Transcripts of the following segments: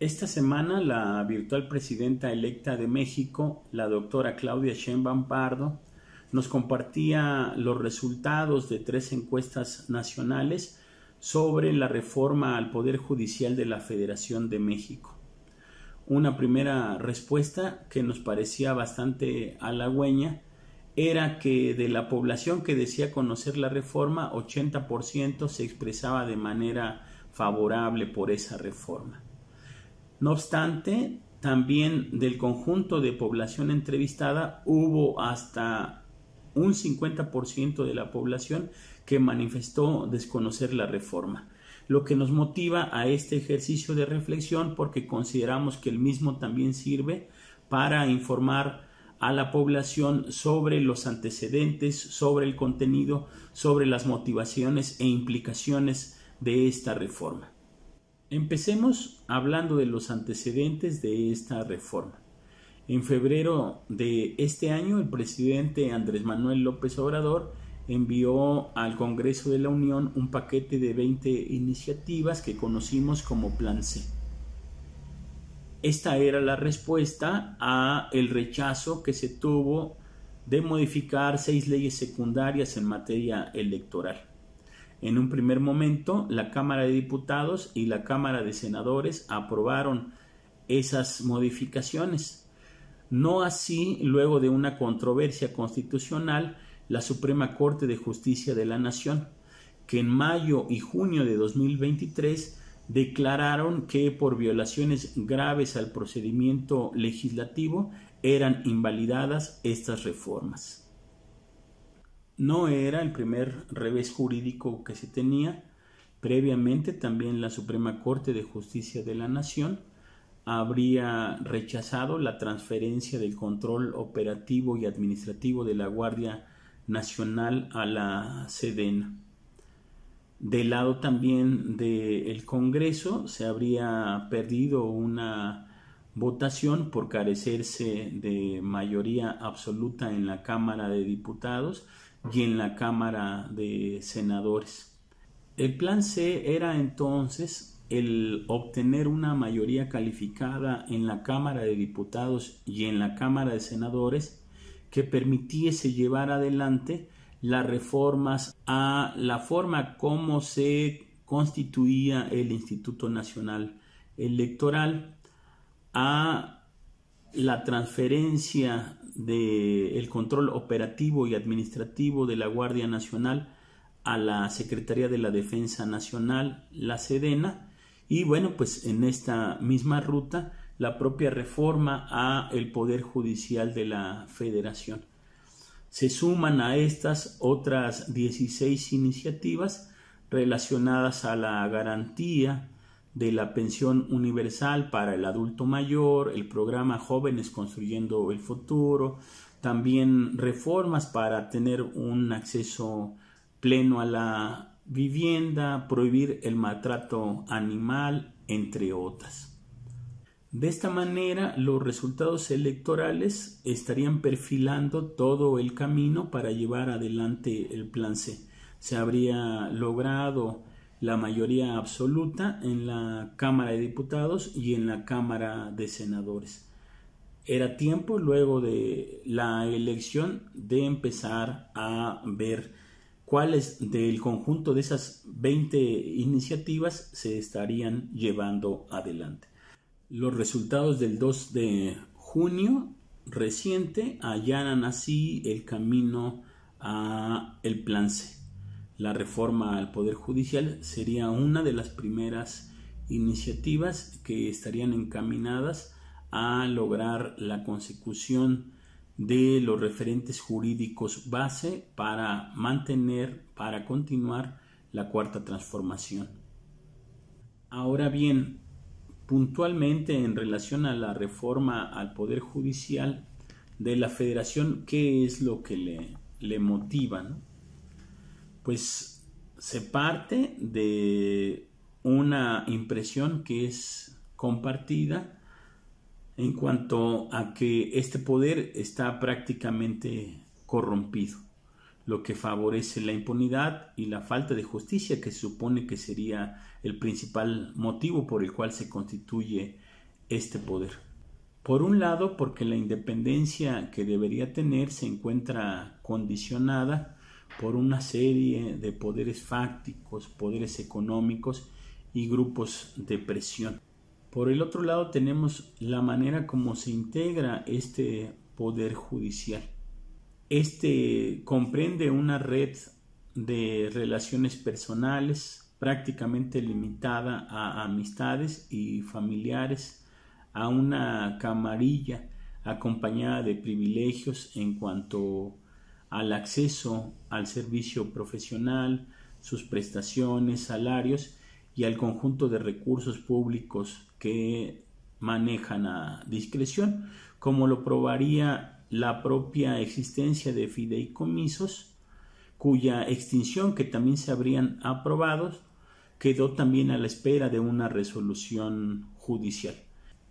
Esta semana la virtual presidenta electa de México, la doctora Claudia Sheinbaum Pardo, nos compartía los resultados de 3 encuestas nacionales sobre la reforma al Poder Judicial de la Federación de México. Una primera respuesta que nos parecía bastante halagüeña era que de la población que decía conocer la reforma, 80% se expresaba de manera favorable por esa reforma. No obstante, también del conjunto de población entrevistada hubo hasta un 50% de la población que manifestó desconocer la reforma, lo que nos motiva a este ejercicio de reflexión porque consideramos que el mismo también sirve para informar a la población sobre los antecedentes, sobre el contenido, sobre las motivaciones e implicaciones de esta reforma. Empecemos hablando de los antecedentes de esta reforma. En febrero de este año, el presidente Andrés Manuel López Obrador envió al Congreso de la Unión un paquete de 20 iniciativas que conocimos como Plan C. Esta era la respuesta a el rechazo que se tuvo de modificar 6 leyes secundarias en materia electoral. En un primer momento, la Cámara de Diputados y la Cámara de Senadores aprobaron esas modificaciones. No así, luego de una controversia constitucional, la Suprema Corte de Justicia de la Nación, que en mayo y junio de 2023 declararon que por violaciones graves al procedimiento legislativo eran invalidadas estas reformas. No era el primer revés jurídico que se tenía. Previamente también la Suprema Corte de Justicia de la Nación habría rechazado la transferencia del control operativo y administrativo de la Guardia Nacional a la Sedena. Del lado también del Congreso se habría perdido una votación por carecerse de mayoría absoluta en la Cámara de Diputados y en la Cámara de Senadores. El Plan C era entonces el obtener una mayoría calificada en la Cámara de Diputados y en la Cámara de Senadores que permitiese llevar adelante las reformas a la forma como se constituía el Instituto Nacional Electoral, a la transferencia del control operativo y administrativo de la Guardia Nacional a la Secretaría de la Defensa Nacional, la Sedena, y bueno, pues en esta misma ruta la propia reforma a el Poder Judicial de la Federación. Se suman a estas otras 16 iniciativas relacionadas a la garantía de la pensión universal para el adulto mayor, el programa Jóvenes Construyendo el Futuro, también reformas para tener un acceso pleno a la vivienda, prohibir el maltrato animal, entre otras. De esta manera, los resultados electorales estarían perfilando todo el camino para llevar adelante el Plan C. Se habría logrado la mayoría absoluta en la Cámara de Diputados y en la Cámara de Senadores. Era tiempo, luego de la elección, de empezar a ver cuáles del conjunto de esas 20 iniciativas se estarían llevando adelante. Los resultados del 2 de junio reciente allanan así el camino a el Plan C. La reforma al Poder Judicial sería una de las primeras iniciativas que estarían encaminadas a lograr la consecución de los referentes jurídicos base para mantener, para continuar la Cuarta Transformación. Ahora bien, puntualmente en relación a la reforma al Poder Judicial de la Federación, ¿qué es lo que le motiva, ¿no? Pues se parte de una impresión que es compartida en cuanto a que este poder está prácticamente corrompido, lo que favorece la impunidad y la falta de justicia, que se supone que sería el principal motivo por el cual se constituye este poder. Por un lado, porque la independencia que debería tener se encuentra condicionada por una serie de poderes fácticos, poderes económicos y grupos de presión. Por el otro lado, tenemos la manera como se integra este poder judicial. Este comprende una red de relaciones personales prácticamente limitada a amistades y familiares, a una camarilla acompañada de privilegios en cuanto al acceso al servicio profesional, sus prestaciones, salarios y al conjunto de recursos públicos que manejan a discreción, como lo probaría la propia existencia de fideicomisos, cuya extinción, que también se habrían aprobado, quedó también a la espera de una resolución judicial.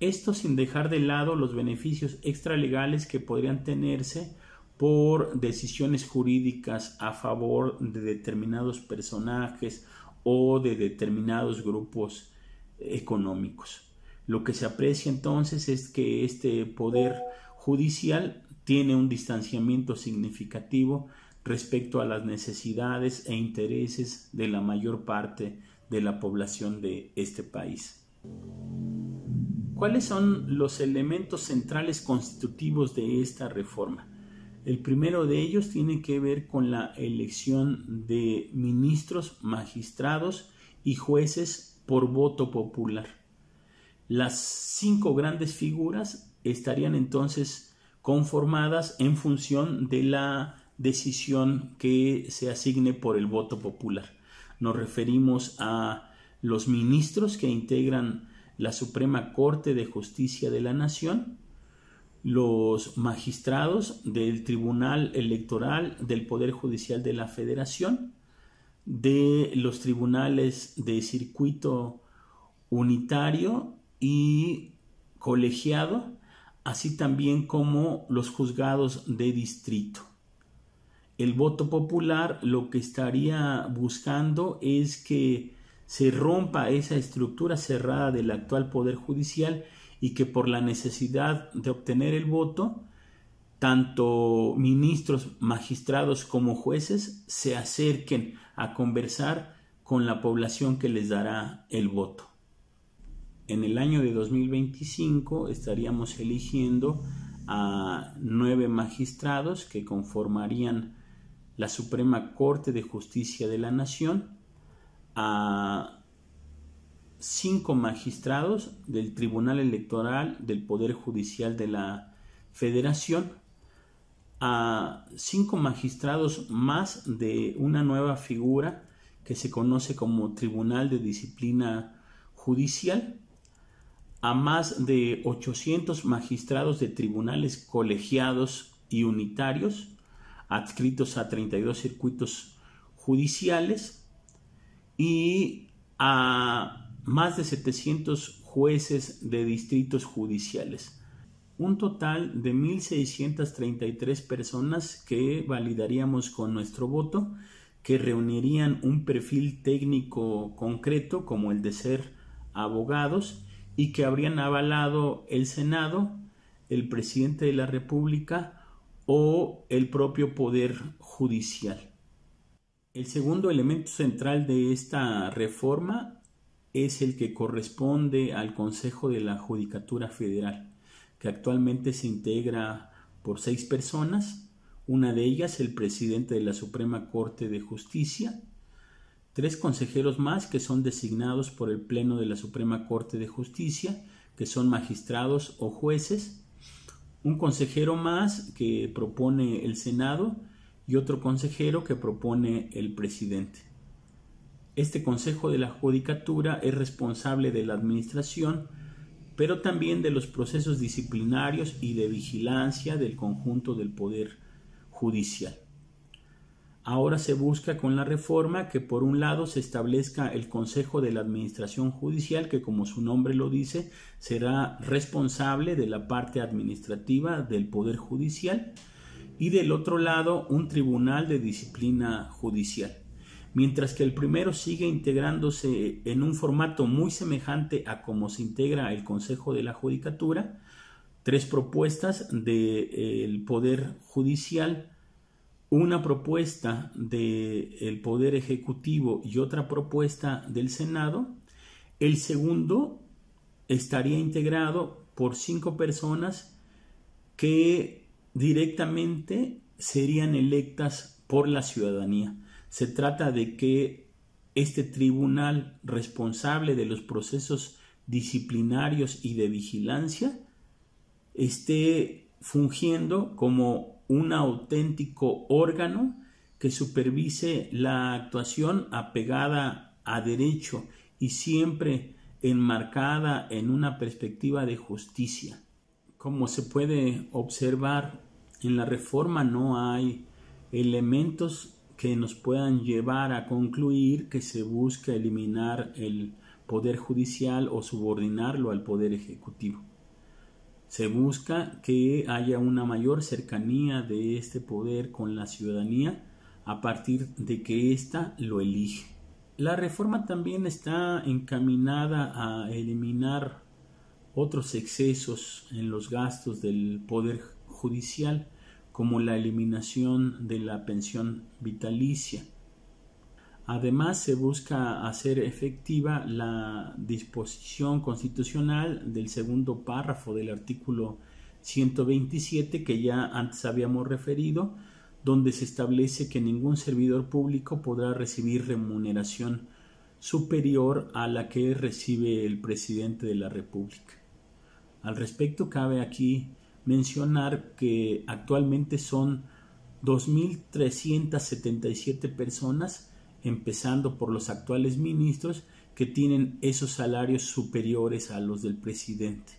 Esto sin dejar de lado los beneficios extralegales que podrían tenerse por decisiones jurídicas a favor de determinados personajes o de determinados grupos económicos. Lo que se aprecia entonces es que este poder judicial tiene un distanciamiento significativo respecto a las necesidades e intereses de la mayor parte de la población de este país. ¿Cuáles son los elementos centrales constitutivos de esta reforma? El primero de ellos tiene que ver con la elección de ministros, magistrados y jueces por voto popular. Las 5 grandes figuras estarían entonces conformadas en función de la decisión que se asigne por el voto popular. Nos referimos a los ministros que integran la Suprema Corte de Justicia de la Nación, los magistrados del Tribunal Electoral del Poder Judicial de la Federación, de los tribunales de circuito unitario y colegiado, así también como los juzgados de distrito. El voto popular lo que estaría buscando es que se rompa esa estructura cerrada del actual Poder Judicial y que por la necesidad de obtener el voto, tanto ministros, magistrados como jueces se acerquen a conversar con la población que les dará el voto. En el año de 2025 estaríamos eligiendo a 9 magistrados que conformarían la Suprema Corte de Justicia de la Nación, a 5 magistrados del Tribunal Electoral del Poder Judicial de la Federación, a 5 magistrados más de una nueva figura que se conoce como Tribunal de Disciplina Judicial, a más de 800 magistrados de tribunales colegiados y unitarios, adscritos a 32 circuitos judiciales, y a más de 700 jueces de distritos judiciales. Un total de 1,633 personas que validaríamos con nuestro voto, que reunirían un perfil técnico concreto como el de ser abogados y que habrían avalado el Senado, el presidente de la República o el propio Poder Judicial. El segundo elemento central de esta reforma es el que corresponde al Consejo de la Judicatura Federal, que actualmente se integra por 6 personas, una de ellas el presidente de la Suprema Corte de Justicia, 3 consejeros más que son designados por el Pleno de la Suprema Corte de Justicia, que son magistrados o jueces, un consejero más que propone el Senado y otro consejero que propone el presidente. Este Consejo de la Judicatura es responsable de la administración, pero también de los procesos disciplinarios y de vigilancia del conjunto del Poder Judicial. Ahora se busca con la reforma que por un lado se establezca el Consejo de la Administración Judicial, que como su nombre lo dice, será responsable de la parte administrativa del Poder Judicial, y del otro lado un Tribunal de Disciplina Judicial, mientras que el primero sigue integrándose en un formato muy semejante a cómo se integra el Consejo de la Judicatura, 3 propuestas del Poder Judicial, una propuesta del Poder Ejecutivo y otra propuesta del Senado. El segundo estaría integrado por 5 personas que directamente serían electas por la ciudadanía. Se trata de que este tribunal responsable de los procesos disciplinarios y de vigilancia esté fungiendo como un auténtico órgano que supervise la actuación apegada a derecho y siempre enmarcada en una perspectiva de justicia. Como se puede observar, en la reforma no hay elementos que nos puedan llevar a concluir que se busca eliminar el Poder Judicial o subordinarlo al Poder Ejecutivo. Se busca que haya una mayor cercanía de este poder con la ciudadanía a partir de que ésta lo elige. La reforma también está encaminada a eliminar otros excesos en los gastos del Poder Judicial, como la eliminación de la pensión vitalicia. Además, se busca hacer efectiva la disposición constitucional del segundo párrafo del artículo 127 que ya antes habíamos referido, donde se establece que ningún servidor público podrá recibir remuneración superior a la que recibe el presidente de la República. Al respecto, cabe aquí mencionar que actualmente son 2.377 personas, empezando por los actuales ministros, que tienen esos salarios superiores a los del presidente.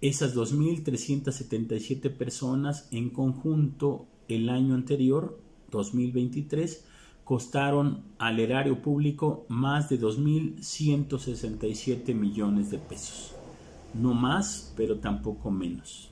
Esas 2.377 personas en conjunto el año anterior, 2023, costaron al erario público más de 2.167 millones de pesos. No más, pero tampoco menos.